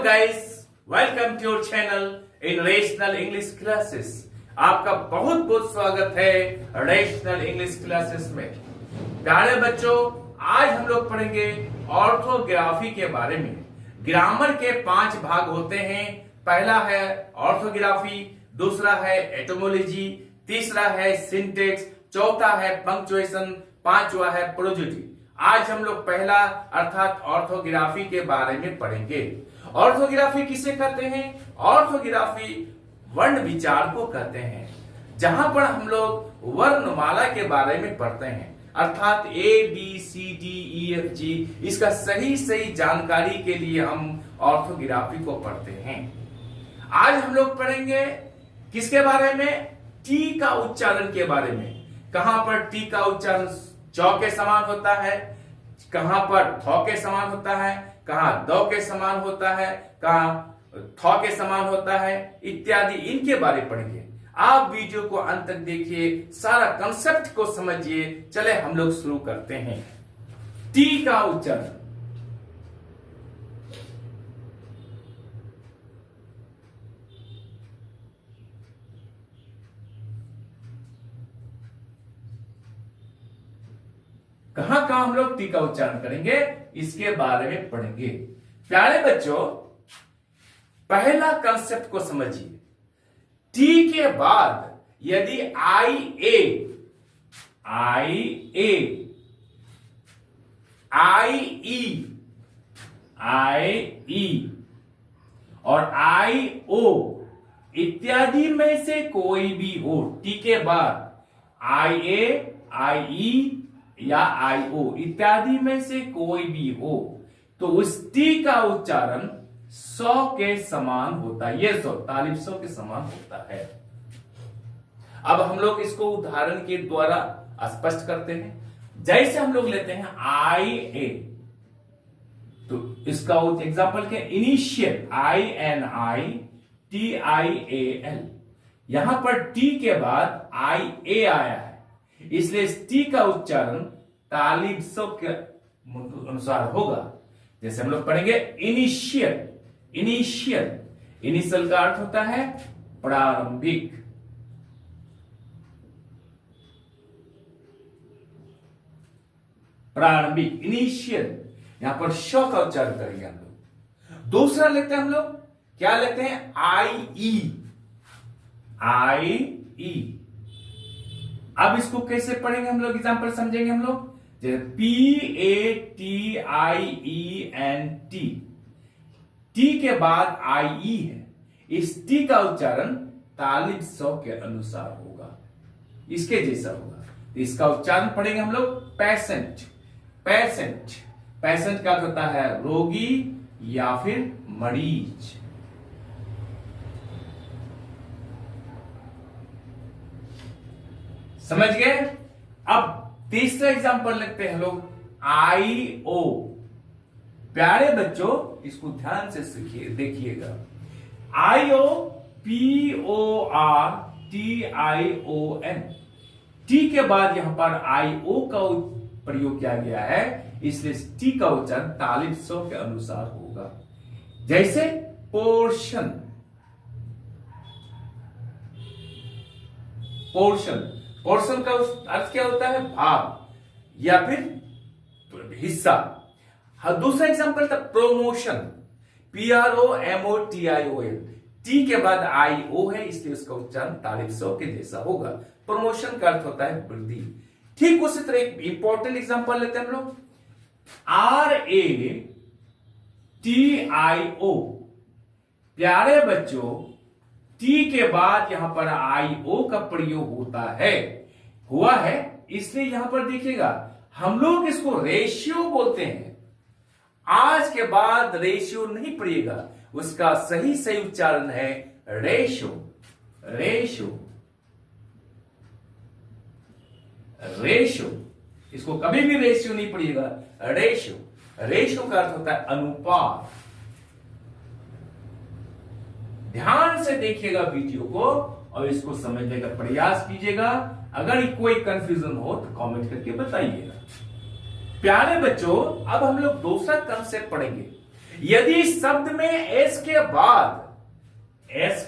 guys, welcome to your channel in rational English classes. आपका बहुत बहुत स्वागत है रेशनल इंग्लिश क्लासेस में। प्यारे बच्चों, आज हम लोग पढ़ेंगे ऑर्थोग्राफी के बारे में। ग्रामर के 5 भाग होते हैं। पहला है ऑर्थोग्राफी, दूसरा है एटोमोलॉजी, तीसरा है सिंटेक्स, चौथा है पंक्चुएशन, पांचवा है प्रोजेक्टिव। आज हम लोग पहला अर्थात ऑर्थोग्राफी के बारे में पढ़ेंगे। ऑर्थोग्राफी किसे कहते हैं? ऑर्थोग्राफी वर्ण विचार को कहते हैं, जहां पर हम लोग वर्णमाला के बारे में पढ़ते हैं, अर्थात ABCDEFG। इसका सही जानकारी के लिए हम ऑर्थोग्राफी को पढ़ते हैं। आज हम लोग पढ़ेंगे किसके बारे में? टी का उच्चारण के बारे में। कहां पर टी का उच्चारण चौ के समान होता है, कहां पर थौ के समान होता है, कहां दो के समान होता है, कहां थौ के समान होता है, इत्यादि इनके बारे में पढ़ेंगे। आप वीडियो को अंत तक देखिए, सारा कंसेप्ट को समझिए। चले हम लोग शुरू करते हैं। टी का उच्चारण। कहां कहां हम लोग टी का उच्चारण करेंगे, इसके बारे में पढ़ेंगे। प्यारे बच्चों, पहला कंसेप्ट को समझिए। टी के बाद यदि आई ए ई और आई ओ इत्यादि में से कोई भी हो, टी के बाद आई ए, आई ई या आई ओ इत्यादि में से कोई भी हो, तो उस टी का उच्चारण 100 के समान होता है। ये 100 के समान होता है। अब हम लोग इसको उदाहरण के द्वारा स्पष्ट करते हैं। जैसे हम लोग लेते हैं आई ए, तो इसका एग्जाम्पल क्या? Initial INITIAL। यहां पर टी के बाद आई ए आया है, इसलिए इस टी का उच्चारण तालिब के अनुसार होगा। जैसे हम लोग पढ़ेंगे इनिशियल का अर्थ होता है प्रारंभिक। इनिशियल, यहां पर श का उच्चारण करेंगे हम लोग। दूसरा लेते हैं हम लोग, क्या लेते हैं? आई ई। अब इसको कैसे पढ़ेंगे हम लोग, एग्जाम्पल समझेंगे हम लोग। जैसे PATIENT, टी के बाद IE है, इस टी का उच्चारण तालिब 100 के अनुसार होगा, इसके जैसा होगा। इसका उच्चारण पढ़ेंगे हम लोग पेशेंट का अर्थ होता है रोगी या फिर मरीज। समझ गए? अब तीसरा एग्जांपल लेते हैं लोग, IO। प्यारे बच्चों, इसको ध्यान से देखिएगा। IO PORTION, टी के बाद यहां पर IO का प्रयोग किया गया है, इसलिए टी का उच्चारण तालिब 100 के अनुसार होगा। जैसे पोर्शन का अर्थ क्या होता है? भाग या फिर हिस्सा। दूसरा एग्जांपल था प्रमोशन, PROMOTION। टी के बाद IO है, इसलिए उसका उच्चारण तालिब 100 के जैसा होगा। प्रमोशन का अर्थ होता है वृद्धि। ठीक उसी तरह एक इंपॉर्टेंट एग्जांपल लेते हैं हम लोग, RATIO। प्यारे बच्चों, टी के बाद यहां पर IO का प्रयोग हुआ है, इसलिए यहां पर देखिएगा हम लोग इसको रेशियो बोलते हैं। आज के बाद रेशियो नहीं पढ़िएगा, उसका सही उच्चारण है रेशो। इसको कभी भी रेशियो नहीं पढ़िएगा, रेशो का अर्थ होता है अनुपात। ध्यान से देखिएगा वीडियो को और इसको समझने का प्रयास कीजिएगा। अगर कोई कंफ्यूजन हो तो कमेंट करके बताइएगा। प्यारे बच्चों, अब हम लोग दूसरा कंसेप्ट पढ़ेंगे। यदि शब्द में एस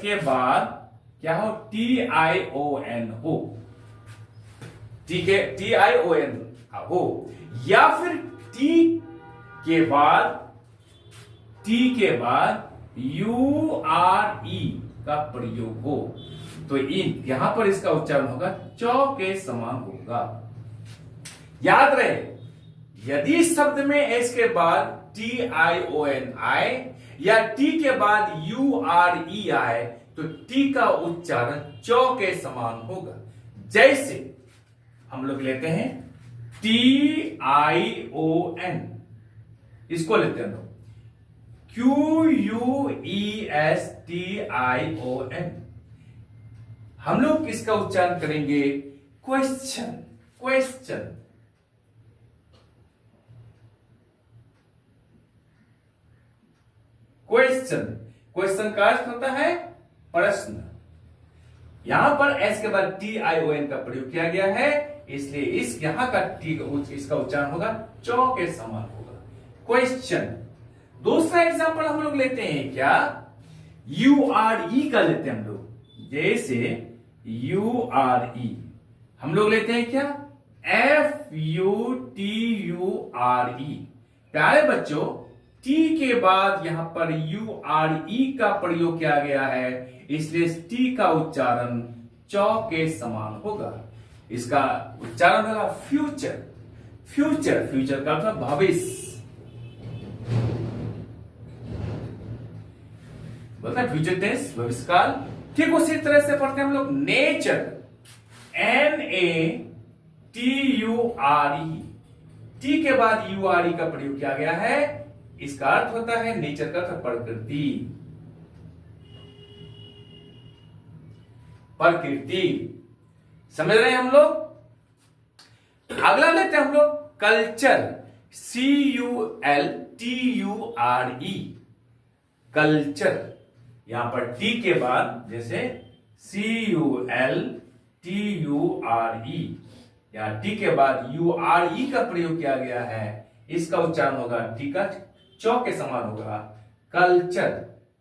के बाद क्या हो, TION हो, ठीक है, TION हो, या फिर टी के बाद URE का प्रयोग हो, तो यहां पर इसका उच्चारण होगा चौ के समान होगा। याद रहे, यदि शब्द में एस के बाद TION आए या टी के बाद URE आए तो टी का उच्चारण चौ के समान होगा। जैसे हम लोग लेते हैं TION, इसको लेते हैं हम लोग QUESTION, हम लोग इसका उच्चारण करेंगे क्वेश्चन। क्वेश्चन का अर्थ होता है प्रश्न। यहां पर एस के बाद TION का प्रयोग किया गया है, इसलिए इस यहां का इसका उच्चारण होगा चौ के समान होगा, क्वेश्चन। दूसरा एग्जांपल हम लोग लेते हैं क्या, URE का लेते हैं हम लोग। जैसे URE हम लोग लेते हैं क्या, FUTURE। प्यारे बच्चों, टी के बाद यहां पर URE का प्रयोग किया गया है, इसलिए टी का उच्चारण चौ के समान होगा। इसका उच्चारण होगा फ्यूचर का अर्थ भविष्य, बोलते हैं फ्यूचर टेंस, भविष्यकाल। ठीक उसी तरह से पढ़ते हैं हम लोग नेचर, NATURE, टी के बाद URE का प्रयोग किया गया है, इसका अर्थ होता है नेचर का अर्थ प्रकृति। समझ रहे हैं हम लोग। अगला लेते हैं हम लोग कल्चर, CULTURE, कल्चर। यहां पर टी के बाद जैसे CULTURE, या टी के बाद URE का प्रयोग किया गया है, इसका उच्चारण होगा टी का चौ के समान होगा, कल्चर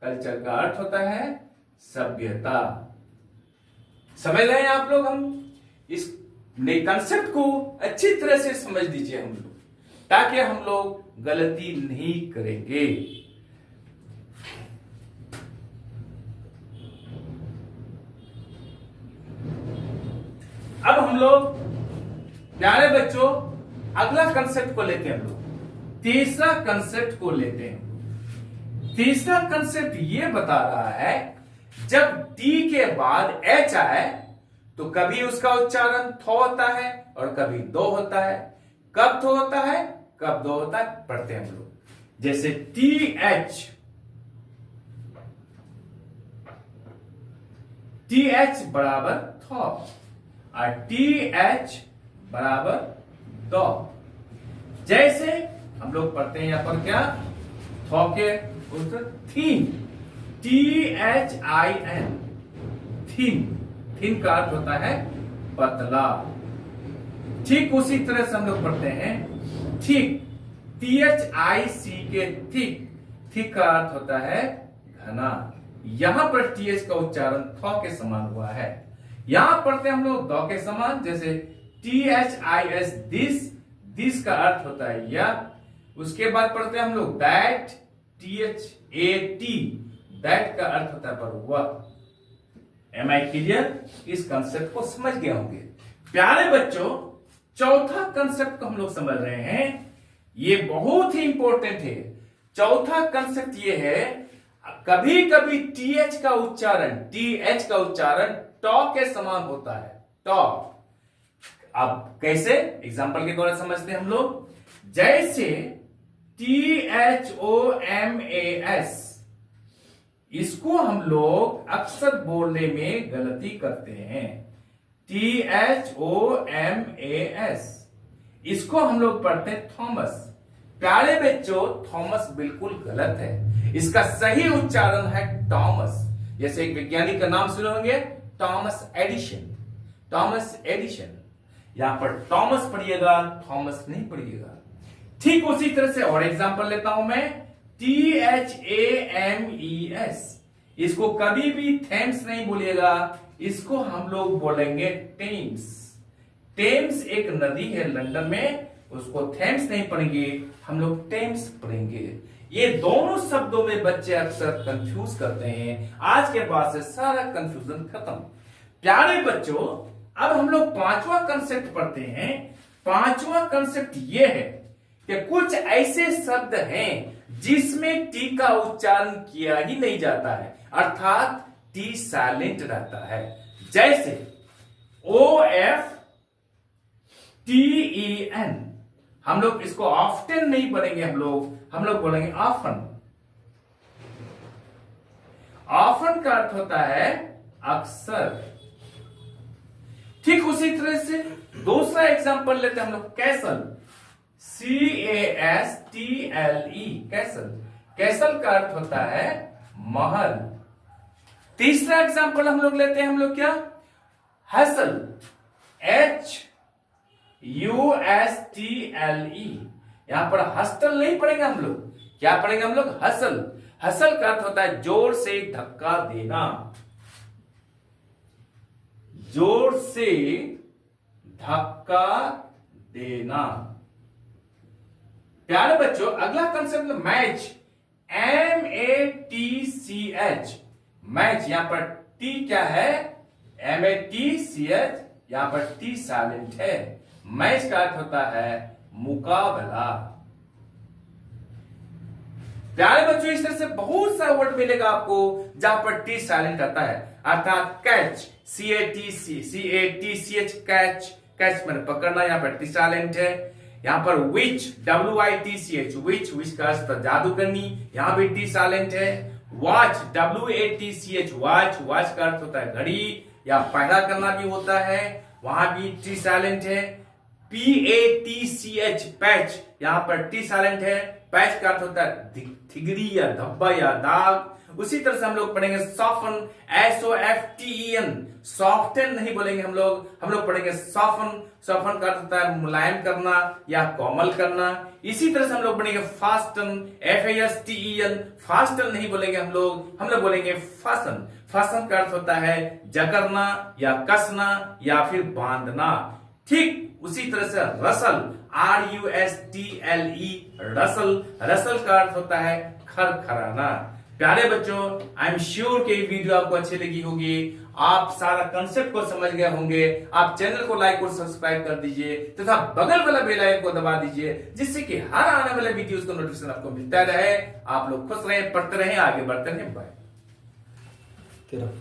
का अर्थ होता है सभ्यता। समझ रहे हैं आप लोग। हम इस नए कंसेप्ट को अच्छी तरह से समझ लीजिए हम लोग, ताकि हम लोग गलती नहीं करेंगे। अब हम लोग प्यारे बच्चों अगला कंसेप्ट को लेते हैं, हम लोग तीसरा कंसेप्ट को लेते हैं। तीसरा कंसेप्ट ये बता रहा है, जब टी के बाद एच आए तो कभी उसका उच्चारण थो होता है और कभी दो होता है। कब थो होता है, कब दो होता है, पढ़ते हैं हम लोग। जैसे TH बराबर थो और TH बराबर दो। जैसे हम लोग पढ़ते हैं यहां पर क्या, थो के थीन, THIN, थीन का अर्थ होता है पतला। ठीक उसी तरह से हम लोग पढ़ते हैं थिक, THIC के थिक का अर्थ होता है घना। यहां पर TH का उच्चारण थो के समान हुआ है। यहां पढ़ते हैं हम लोग दो के समान, जैसे THIS, दिस का अर्थ होता है यह। उसके बाद पढ़ते हैं हम लोग दैट, THAT, दैट का अर्थ होता है पर वह। Am I clear? इस कंसेप्ट को समझ गए होंगे। प्यारे बच्चों, चौथा कंसेप्ट को हम लोग समझ रहे हैं, ये बहुत ही इंपॉर्टेंट है। चौथा कंसेप्ट ये है, कभी कभी TH का उच्चारण टॉ के समान होता है, टॉ। अब कैसे, एग्जांपल के द्वारा समझते हैं हम लोग। जैसे THOMAS, इसको हम लोग अक्सर बोलने में गलती करते हैं। THOMAS, इसको हम लोग पढ़ते हैं थॉमस। प्यारे बच्चों, थॉमस बिल्कुल गलत है, इसका सही उच्चारण है टॉमस। जैसे एक वैज्ञानिक का नाम सुने होंगे, टॉमस एडिशन। यहां पर टॉमस पढ़िएगा, थॉमस नहीं पढ़िएगा। ठीक उसी तरह से और एग्जांपल लेता हूं मैं, THAMES। इसको कभी भी थेम्स नहीं बोलिएगा, इसको हम लोग बोलेंगे टेम्स। टेम्स एक नदी है लंदन में, उसको थेम्स नहीं पढ़ेंगे, हम लोग टेम्स पढ़ेंगे। ये दोनों शब्दों में बच्चे अक्सर कंफ्यूज करते हैं। आज के बाद से सारा कंफ्यूजन खत्म। प्यारे बच्चों, अब हम लोग पांचवा कंसेप्ट पढ़ते हैं। पांचवा कंसेप्ट ये है कि कुछ ऐसे शब्द हैं जिसमें टी का उच्चारण किया ही नहीं जाता है, अर्थात टी साइलेंट रहता है। जैसे OFTEN, हम लोग इसको ऑफ्टन नहीं पढ़ेंगे, हम लोग बोलेंगे ऑफन। ऑफन का अर्थ होता है अक्सर। ठीक उसी तरह से दूसरा एग्जांपल लेते हैं हम लोग, कैसल। CASTLE, castle. कैसल का अर्थ होता है महल। तीसरा एग्जांपल हम लोग लेते हैं, हम लोग क्या, हसल। HUSTLE। यहां पर हस्टल नहीं पढ़ेंगे हम लोग, क्या पढ़ेंगे हम लोग, हसल। हसल का अर्थ होता है जोर से धक्का देना। जोर से धक्का देना। प्यारे बच्चों, अगला कंसेप्ट मैच। MATCH, match. यहां पर टी क्या है, MATCH, यहां पर टी साइलेंट है। मैच का अर्थ होता है मुकाबला। प्यारे बच्चों, इस तरह से बहुत सा वर्ड मिलेगा आपको जहां पर टी साइलेंट आता है, अर्थात कैच, CATCH, कैच। कैच मैंने पकड़ना, यहां पर टी साइलेंट है। यहां पर विच, WITCH, विच का अर्थ जादू करनी, यहां भी टी साइलेंट है। वॉच, WATCH, वॉच का अर्थ होता है घड़ी या पहरा करना भी होता है, वहां भी टी साइलेंट है। PATCH, पैच, यहां पर टी साइलेंट है। पैच का अर्थ होता है थिगरी या धब्बा या दाग। उसी तरह से हम लोग पढ़ेंगे सॉफन, SOFTEN, सॉफ्टन नहीं बोलेंगे हम लोग पढ़ेंगे सॉफन। सॉफन का अर्थ होता है मुलायम करना या कोमल करना। इसी तरह से हम लोग पढ़ेंगे फास्टन, FASTEN, फास्टन नहीं बोलेंगे हम लोग बोलेंगे फासन। फासन का अर्थ होता है जकड़ना या कसना या फिर बांधना। ठीक उसी तरह से रसल, RUSTLE, रसल। रसल का अर्थ होता है खरखराना। प्यारे बच्चों, आई एम श्योर कि वीडियो आपको अच्छी लगी होगी, आप सारा कंसेप्ट को समझ गए होंगे। आप चैनल को लाइक और सब्सक्राइब कर दीजिए तथा बगल वाला बेल आइकन को दबा दीजिए, जिससे कि हर आने वाले वीडियोस का नोटिफिकेशन आपको मिलता रहे। आप लोग खुश रहें, पढ़ते रहें, आगे बढ़ते रहें। बाय।